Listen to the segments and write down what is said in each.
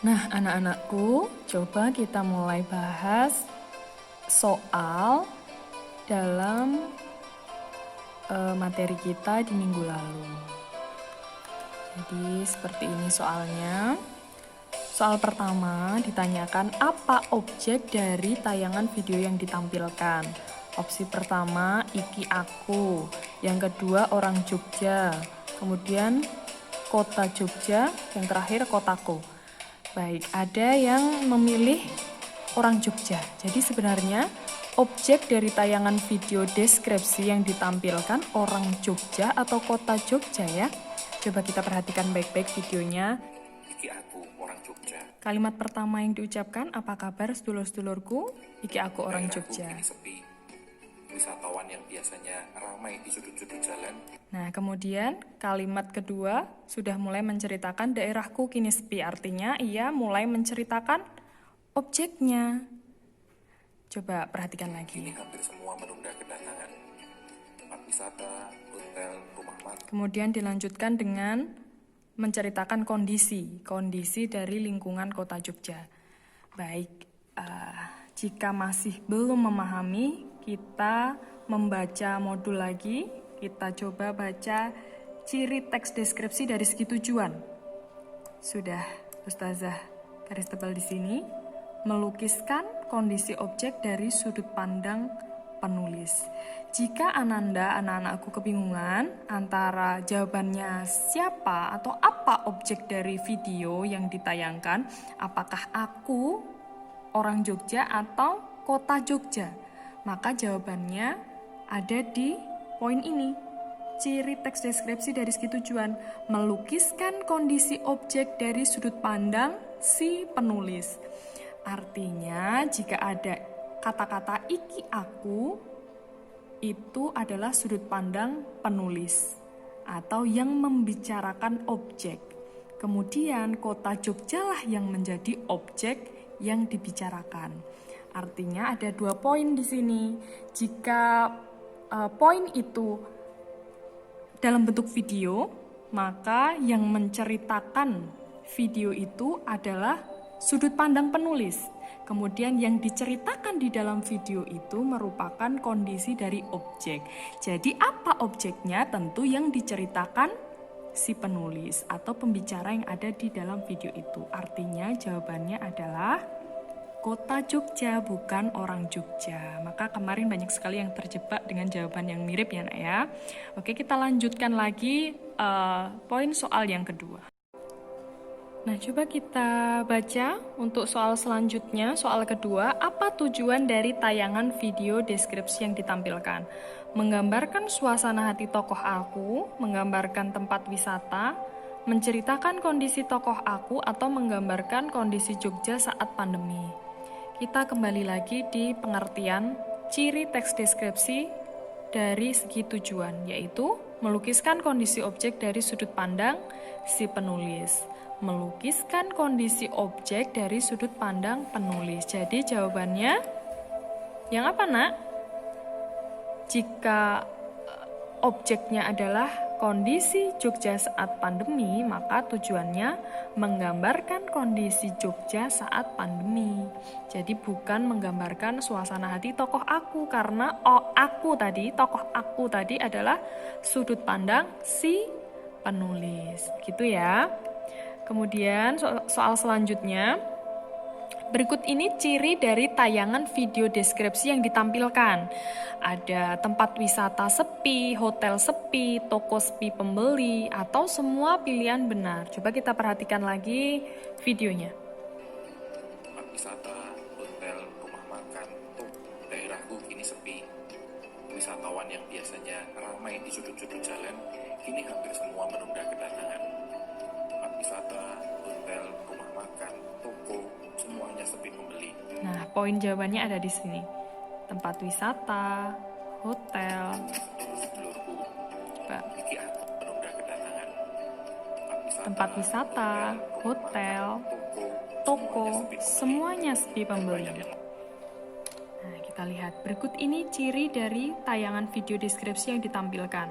Nah, anak-anakku, coba kita mulai bahas soal dalam materi kita di minggu lalu. Jadi, seperti ini soalnya. Soal pertama ditanyakan apa objek dari tayangan video yang ditampilkan. Opsi pertama, iki aku. Yang kedua, orang Jogja. Kemudian, kota Jogja. Yang terakhir, kotaku. Baik, ada yang memilih orang Jogja. Jadi sebenarnya objek dari tayangan video deskripsi yang ditampilkan orang Jogja atau kota Jogja ya. Coba kita perhatikan baik-baik videonya. Iki aku orang Jogja. Kalimat pertama yang diucapkan, apa kabar sedulur-sedulurku? Iki aku orang Jogja. Ini sepi. Wisatawan yang biasanya ramai di sudut-sudut jalan. Nah, kemudian kalimat kedua sudah mulai menceritakan daerahku kini sepi. Artinya ia mulai menceritakan objeknya. Coba perhatikan lagi. Ini hampir semua menunda kedatangan. Tempat wisata, hotel, rumah makan. Kemudian dilanjutkan dengan menceritakan kondisi dari lingkungan kota Jogja. Baik, jika masih belum memahami, kita membaca modul lagi. Kita coba baca ciri teks deskripsi dari segi tujuan. Sudah, Ustazah garis tebal di sini. Melukiskan kondisi objek dari sudut pandang penulis. Jika Ananda, anak-anakku kebingungan antara jawabannya siapa atau apa objek dari video yang ditayangkan, apakah aku orang Jogja atau kota Jogja, maka jawabannya ada di poin ini. Ciri teks deskripsi dari segi tujuan, melukiskan kondisi objek dari sudut pandang si penulis. Artinya jika ada kata-kata iki aku, itu adalah sudut pandang penulis atau yang membicarakan objek. Kemudian kota Jogja lah yang menjadi objek yang dibicarakan. Artinya ada 2 poin di sini. Jika poin itu dalam bentuk video, maka yang menceritakan video itu adalah sudut pandang penulis. Kemudian yang diceritakan di dalam video itu merupakan kondisi dari objek. Jadi apa objeknya? Tentu yang diceritakan si penulis atau pembicara yang ada di dalam video itu. Artinya jawabannya adalah kota Jogja, bukan orang Jogja. Maka kemarin banyak sekali yang terjebak dengan jawaban yang mirip ya nak ya. Oke, kita lanjutkan lagi poin soal yang kedua. Nah, coba kita baca untuk soal selanjutnya, soal kedua, apa tujuan dari tayangan video deskripsi yang ditampilkan? Menggambarkan suasana hati tokoh aku, menggambarkan tempat wisata, menceritakan kondisi tokoh aku, atau menggambarkan kondisi Jogja saat pandemi. Kita kembali lagi di pengertian ciri teks deskripsi dari segi tujuan, yaitu melukiskan kondisi objek dari sudut pandang si penulis. Melukiskan kondisi objek dari sudut pandang penulis. Jadi jawabannya yang apa nak? Jika objeknya adalah kondisi Jogja saat pandemi, maka tujuannya menggambarkan kondisi Jogja saat pandemi. Jadi bukan menggambarkan suasana hati tokoh aku, karena tokoh aku tadi adalah sudut pandang si penulis. Gitu ya. Kemudian soal selanjutnya, berikut ini ciri dari tayangan video deskripsi yang ditampilkan. Ada tempat wisata sepi, hotel sepi, toko sepi pembeli, atau semua pilihan benar. Coba kita perhatikan lagi videonya. Tempat wisata, hotel, rumah makan, daerahku kini sepi. Wisatawan yang biasanya ramai di sudut-sudut jalan, kini hampir semua menunda kedatangan. Tempat wisata, hotel, rumah makan, toko, semuanya sepi pembeli. Nah, poin jawabannya ada di sini. Tempat wisata, hotel. Sedulurku, Coba. iki aku menunda kedatangan. Tempat wisata, hotel, toko, semuanya sepi pembeli. Nah, kita lihat. Berikut ini ciri dari tayangan video deskripsi yang ditampilkan.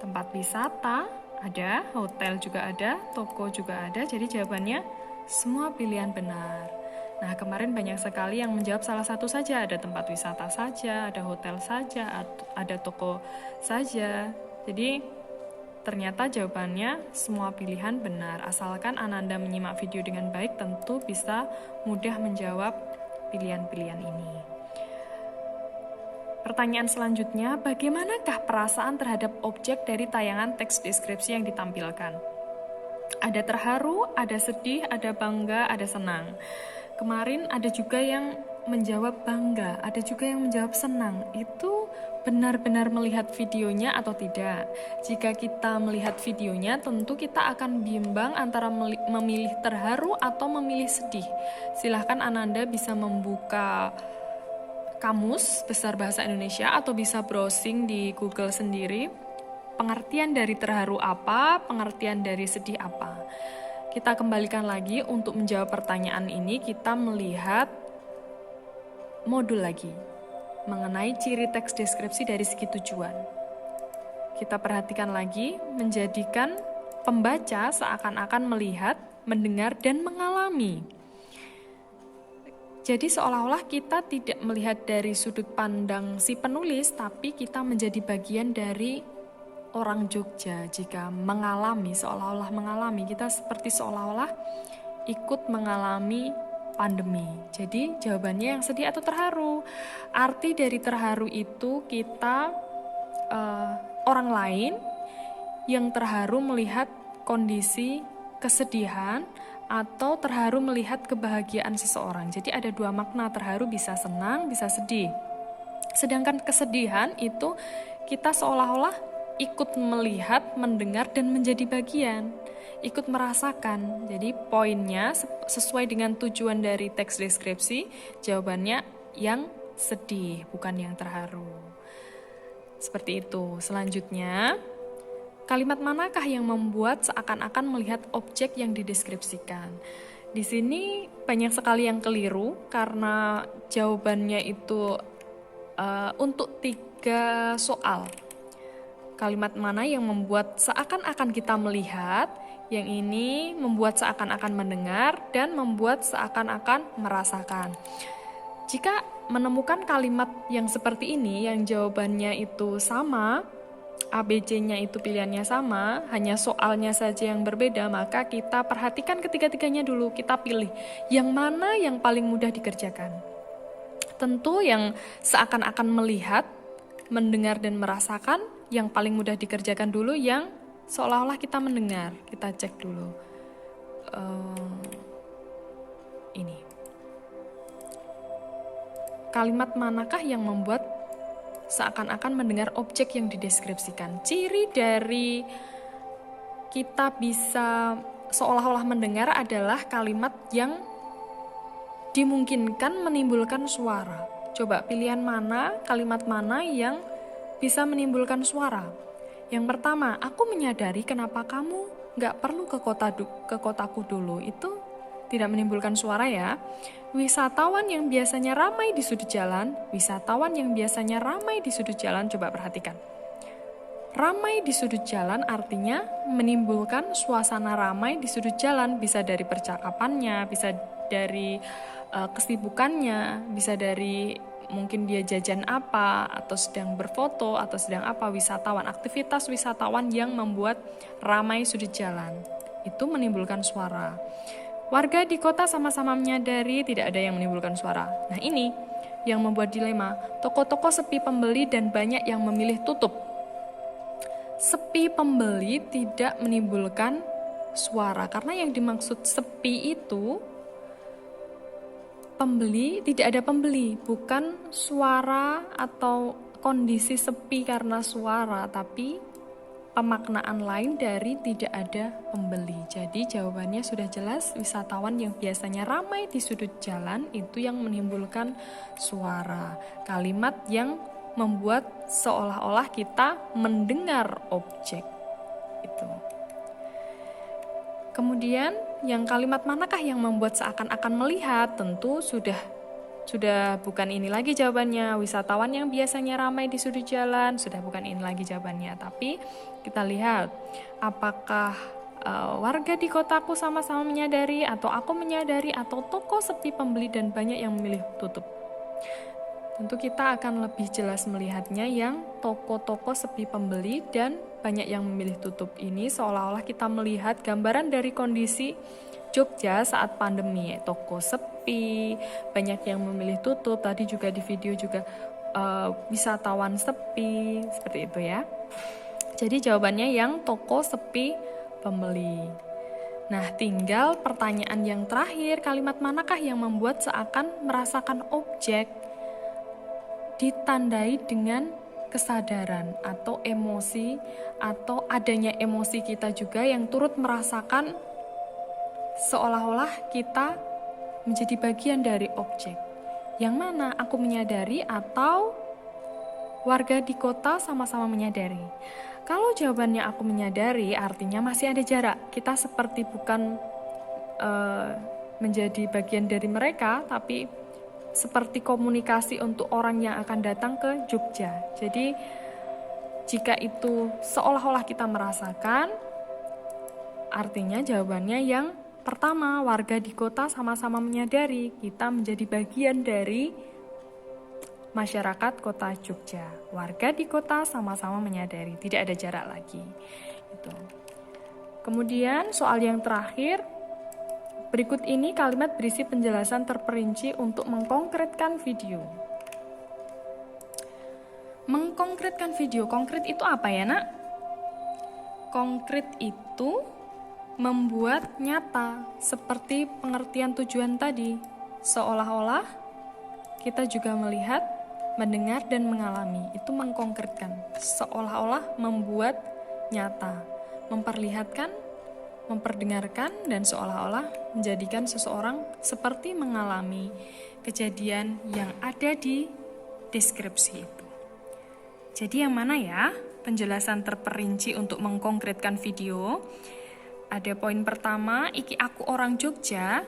Tempat wisata ada, hotel juga ada, toko juga ada. Jadi jawabannya Semua pilihan benar. Nah, kemarin banyak sekali yang menjawab salah satu saja, ada tempat wisata saja, ada hotel saja, ada toko saja. Jadi, ternyata jawabannya semua pilihan benar. Asalkan Ananda menyimak video dengan baik, tentu bisa mudah menjawab pilihan-pilihan ini. Pertanyaan selanjutnya, bagaimanakah perasaan terhadap objek dari tayangan teks deskripsi yang ditampilkan? Ada terharu, ada sedih, ada bangga, ada senang. Kemarin ada juga yang menjawab bangga, ada juga yang menjawab senang. Itu benar-benar melihat videonya atau tidak? Jika kita melihat videonya, tentu kita akan bimbang antara memilih terharu atau memilih sedih. Silahkan Ananda bisa membuka Kamus Besar Bahasa Indonesia atau bisa browsing di Google sendiri. Pengertian dari terharu apa, pengertian dari sedih apa. Kita kembalikan lagi untuk menjawab pertanyaan ini, kita melihat modul lagi mengenai ciri teks deskripsi dari segi tujuan. Kita perhatikan lagi, menjadikan pembaca seakan-akan melihat, mendengar, dan mengalami. Jadi seolah-olah kita tidak melihat dari sudut pandang si penulis, tapi kita menjadi bagian dari orang Jogja. Jika mengalami, seolah-olah mengalami, kita seperti seolah-olah ikut mengalami pandemi. Jadi jawabannya yang sedih atau terharu. Arti dari terharu itu kita orang lain yang terharu melihat kondisi kesedihan atau terharu melihat kebahagiaan seseorang. Jadi ada dua makna, terharu bisa senang, bisa sedih. Sedangkan kesedihan itu kita seolah-olah ikut melihat, mendengar, dan menjadi bagian, ikut merasakan. Jadi poinnya sesuai dengan tujuan dari teks deskripsi, jawabannya yang sedih, bukan yang terharu. Seperti itu. Selanjutnya, kalimat manakah yang membuat seakan-akan melihat objek yang dideskripsikan? Di sini banyak sekali yang keliru karena jawabannya itu untuk 3 soal. Kalimat mana yang membuat seakan-akan kita melihat, yang ini membuat seakan-akan mendengar, dan membuat seakan-akan merasakan. Jika menemukan kalimat yang seperti ini, yang jawabannya itu sama, ABC-nya itu pilihannya sama, hanya soalnya saja yang berbeda, maka kita perhatikan ketiga-tiganya dulu, kita pilih yang mana yang paling mudah dikerjakan. Tentu yang seakan-akan melihat, mendengar, dan merasakan, yang paling mudah dikerjakan dulu yang seolah-olah kita mendengar. Kita cek dulu. Ini. Kalimat manakah yang membuat seakan-akan mendengar objek yang dideskripsikan? Ciri dari kita bisa seolah-olah mendengar adalah kalimat yang dimungkinkan menimbulkan suara. Coba pilihan mana, kalimat mana yang bisa menimbulkan suara. Yang pertama, aku menyadari kenapa kamu gak perlu ke kotaku dulu. Itu tidak menimbulkan suara ya. Wisatawan yang biasanya ramai di sudut jalan, coba perhatikan. Ramai di sudut jalan artinya menimbulkan suasana ramai di sudut jalan. Bisa dari percakapannya, bisa dari kesibukannya, bisa dari mungkin dia jajan apa, atau sedang berfoto, atau sedang apa, wisatawan, aktivitas wisatawan yang membuat ramai sudut jalan. Itu menimbulkan suara. Warga di kota sama-sama menyadari tidak ada yang menimbulkan suara. Nah ini yang membuat dilema. Toko-toko sepi pembeli dan banyak yang memilih tutup. Sepi pembeli tidak menimbulkan suara, karena yang dimaksud sepi itu pembeli, tidak ada pembeli, bukan suara atau kondisi sepi karena suara, tapi pemaknaan lain dari tidak ada pembeli. Jadi jawabannya sudah jelas, wisatawan yang biasanya ramai di sudut jalan itu yang menimbulkan suara. Kalimat yang membuat seolah-olah kita mendengar objek itu. Kemudian yang kalimat manakah yang membuat seakan-akan melihat? Tentu sudah bukan ini lagi jawabannya. Wisatawan yang biasanya ramai di sudut jalan, sudah bukan ini lagi jawabannya. Tapi kita lihat apakah warga di kotaku sama-sama menyadari, atau aku menyadari, atau toko sepi pembeli dan banyak yang memilih tutup. Tentu kita akan lebih jelas melihatnya yang toko-toko sepi pembeli dan banyak yang memilih tutup ini, seolah-olah kita melihat gambaran dari kondisi Jogja saat pandemi. Toko sepi, banyak yang memilih tutup, tadi juga di video juga wisatawan sepi, seperti itu ya. Jadi jawabannya yang toko sepi pembeli. Nah, tinggal pertanyaan yang terakhir, kalimat manakah yang membuat seakan merasakan objek ditandai dengan kesadaran atau emosi, atau adanya emosi kita juga yang turut merasakan seolah-olah kita menjadi bagian dari objek. Yang mana aku menyadari atau warga di kota sama-sama menyadari? Kalau jawabannya aku menyadari, artinya masih ada jarak. Kita seperti bukan menjadi bagian dari mereka, tapi seperti komunikasi untuk orang yang akan datang ke Jogja. Jadi jika itu seolah-olah kita merasakan, artinya jawabannya yang pertama, warga di kota sama-sama menyadari kita menjadi bagian dari masyarakat kota Jogja. Warga di kota sama-sama menyadari, tidak ada jarak lagi. Itu. Kemudian soal yang terakhir, berikut ini kalimat berisi penjelasan terperinci untuk mengkonkretkan video. Mengkonkretkan video, konkret itu apa ya nak? Konkret itu membuat nyata, seperti pengertian tujuan tadi. Seolah-olah kita juga melihat, mendengar, dan mengalami. Itu mengkonkretkan, seolah-olah membuat nyata, memperlihatkan, memperdengarkan, dan seolah-olah menjadikan seseorang seperti mengalami kejadian yang ada di deskripsi itu. Jadi yang mana ya penjelasan terperinci untuk mengkonkretkan video? Ada poin pertama, iki aku orang Jogja,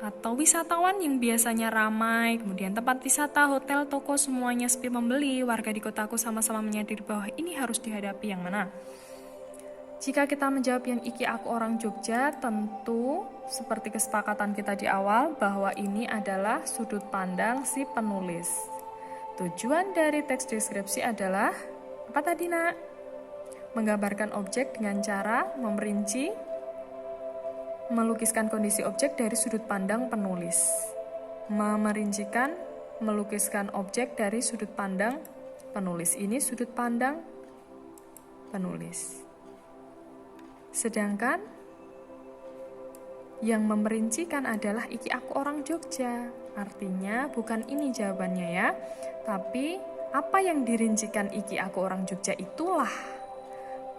atau wisatawan yang biasanya ramai, kemudian tempat wisata, hotel, toko semuanya sepi pembeli, warga di kotaku sama-sama menyadari bahwa ini harus dihadapi. Yang mana? Jika kita menjawab yang iki aku orang Jogja, tentu seperti kesepakatan kita di awal bahwa ini adalah sudut pandang si penulis. Tujuan dari teks deskripsi adalah apa tadi nak? Menggambarkan objek dengan cara memerinci, melukiskan kondisi objek dari sudut pandang penulis. Memerincikan, melukiskan objek dari sudut pandang penulis. Ini sudut pandang penulis. Sedangkan yang memerincikan adalah iki aku orang Jogja. Artinya bukan ini jawabannya ya, tapi apa yang dirincikan iki aku orang Jogja itulah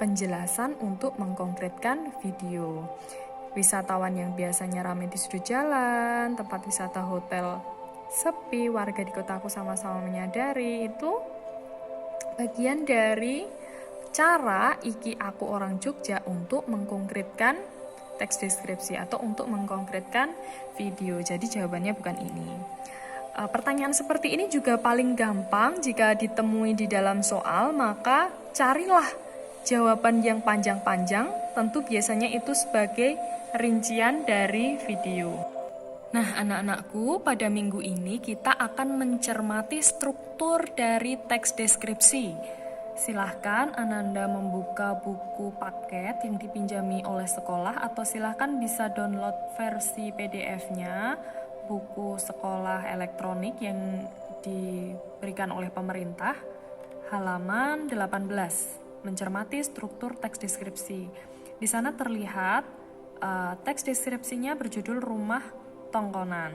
penjelasan untuk mengkonkretkan video. Wisatawan yang biasanya ramai di sudut jalan, tempat wisata, hotel sepi, warga di kotaku sama-sama menyadari, itu bagian dari cara iki aku orang Jogja untuk mengkonkretkan teks deskripsi atau untuk mengkonkretkan video. Jadi jawabannya bukan ini. Pertanyaan seperti ini juga paling gampang jika ditemui di dalam soal, maka carilah jawaban yang panjang-panjang, tentu biasanya itu sebagai rincian dari video. Nah, anak-anakku, pada minggu ini kita akan mencermati struktur dari teks deskripsi. Silahkan Ananda membuka buku paket yang dipinjami oleh sekolah, atau silahkan bisa download versi PDF-nya, buku sekolah elektronik yang diberikan oleh pemerintah, halaman 18, mencermati struktur teks deskripsi. Di sana terlihat teks deskripsinya berjudul Rumah Tongkonan.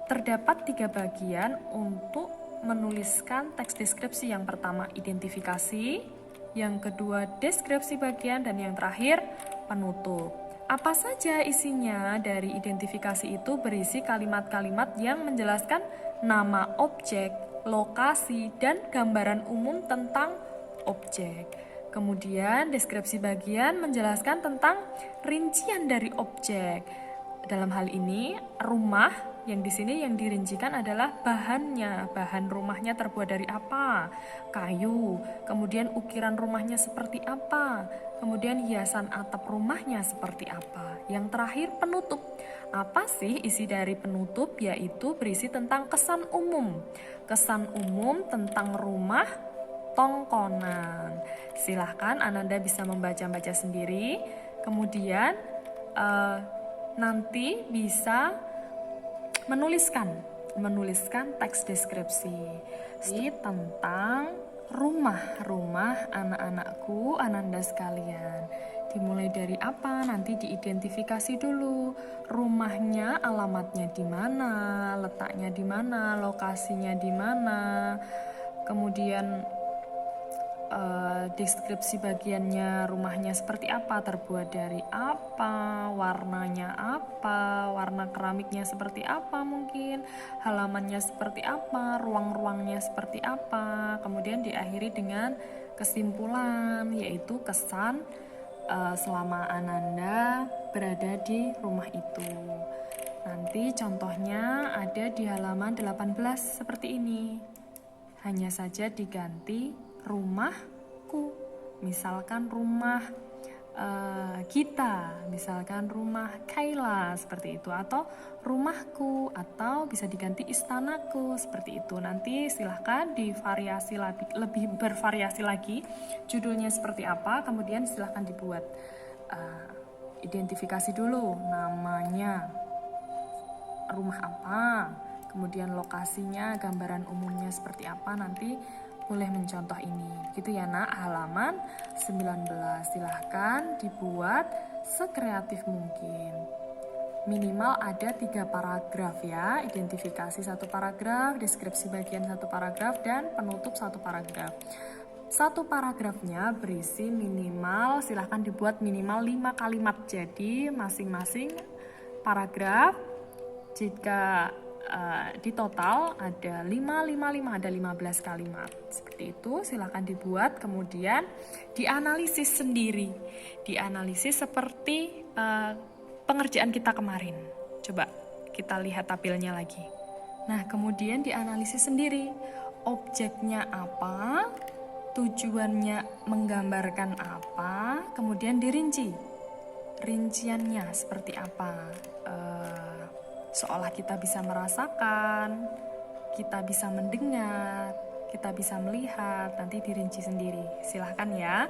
Terdapat 3 bagian untuk menuliskan teks deskripsi. Yang pertama identifikasi, yang kedua deskripsi bagian, dan yang terakhir penutup. Apa saja isinya dari identifikasi itu? Berisi kalimat-kalimat yang menjelaskan nama objek, lokasi, dan gambaran umum tentang objek. Kemudian deskripsi bagian menjelaskan tentang rincian dari objek. Dalam hal ini rumah Yang di sini yang dirincikan adalah bahannya. Bahan rumahnya terbuat dari apa? Kayu. Kemudian ukiran rumahnya seperti apa? Kemudian hiasan atap rumahnya seperti apa? Yang terakhir penutup. Apa sih isi dari penutup? Yaitu berisi tentang kesan umum. Kesan umum tentang rumah tongkonan. Silahkan Ananda bisa membaca-baca sendiri. Kemudian nanti bisa menuliskan teks deskripsi tentang rumah anak-anakku, Ananda sekalian. Dimulai dari apa? Nanti diidentifikasi dulu. Rumahnya, alamatnya di mana, letaknya di mana, lokasinya di mana. Kemudian deskripsi bagiannya, rumahnya seperti apa, terbuat dari apa, warnanya apa, warna keramiknya seperti apa mungkin, halamannya seperti apa, ruang-ruangnya seperti apa. Kemudian diakhiri dengan kesimpulan, yaitu kesan selama Ananda berada di rumah itu. Nanti contohnya ada di halaman 18 seperti ini. Hanya saja diganti rumahku, misalkan rumah kita, misalkan rumah Kayla seperti itu, atau rumahku, atau bisa diganti istanaku seperti itu. Nanti silahkan divariasi lebih bervariasi lagi judulnya seperti apa, kemudian silahkan dibuat identifikasi dulu namanya rumah apa, kemudian lokasinya, gambaran umumnya seperti apa, nanti boleh mencontoh ini. Gitu ya nak, halaman 19. Silahkan dibuat sekreatif mungkin. Minimal ada 3 paragraf ya, identifikasi 1 paragraf, deskripsi bagian 1 paragraf, dan penutup 1 paragraf. 1 paragrafnya berisi minimal, silahkan dibuat minimal 5 kalimat. Jadi masing-masing paragraf jika di total ada 5, ada 15 kalimat. Seperti itu, silahkan dibuat, kemudian dianalisis sendiri. Dianalisis seperti pengerjaan kita kemarin. Coba kita lihat tabelnya lagi. Nah, kemudian dianalisis sendiri. Objeknya apa, tujuannya menggambarkan apa, kemudian dirinci. Rinciannya seperti apa, seolah kita bisa merasakan, kita bisa mendengar, kita bisa melihat, nanti dirinci sendiri. Silahkan ya,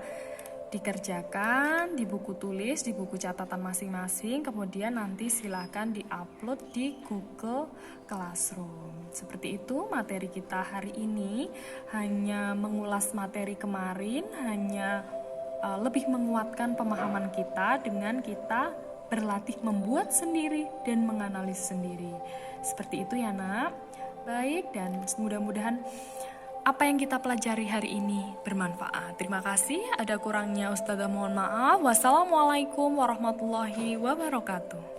dikerjakan di buku tulis, di buku catatan masing-masing, kemudian nanti silahkan di-upload di Google Classroom. Seperti itu materi kita hari ini, hanya mengulas materi kemarin, hanya lebih menguatkan pemahaman kita dengan kita berlatih membuat sendiri dan menganalisis sendiri. Seperti itu ya nak. Baik, dan mudah-mudahan apa yang kita pelajari hari ini bermanfaat. Terima kasih. Ada kurangnya Ustazah mohon maaf. Wassalamualaikum warahmatullahi wabarakatuh.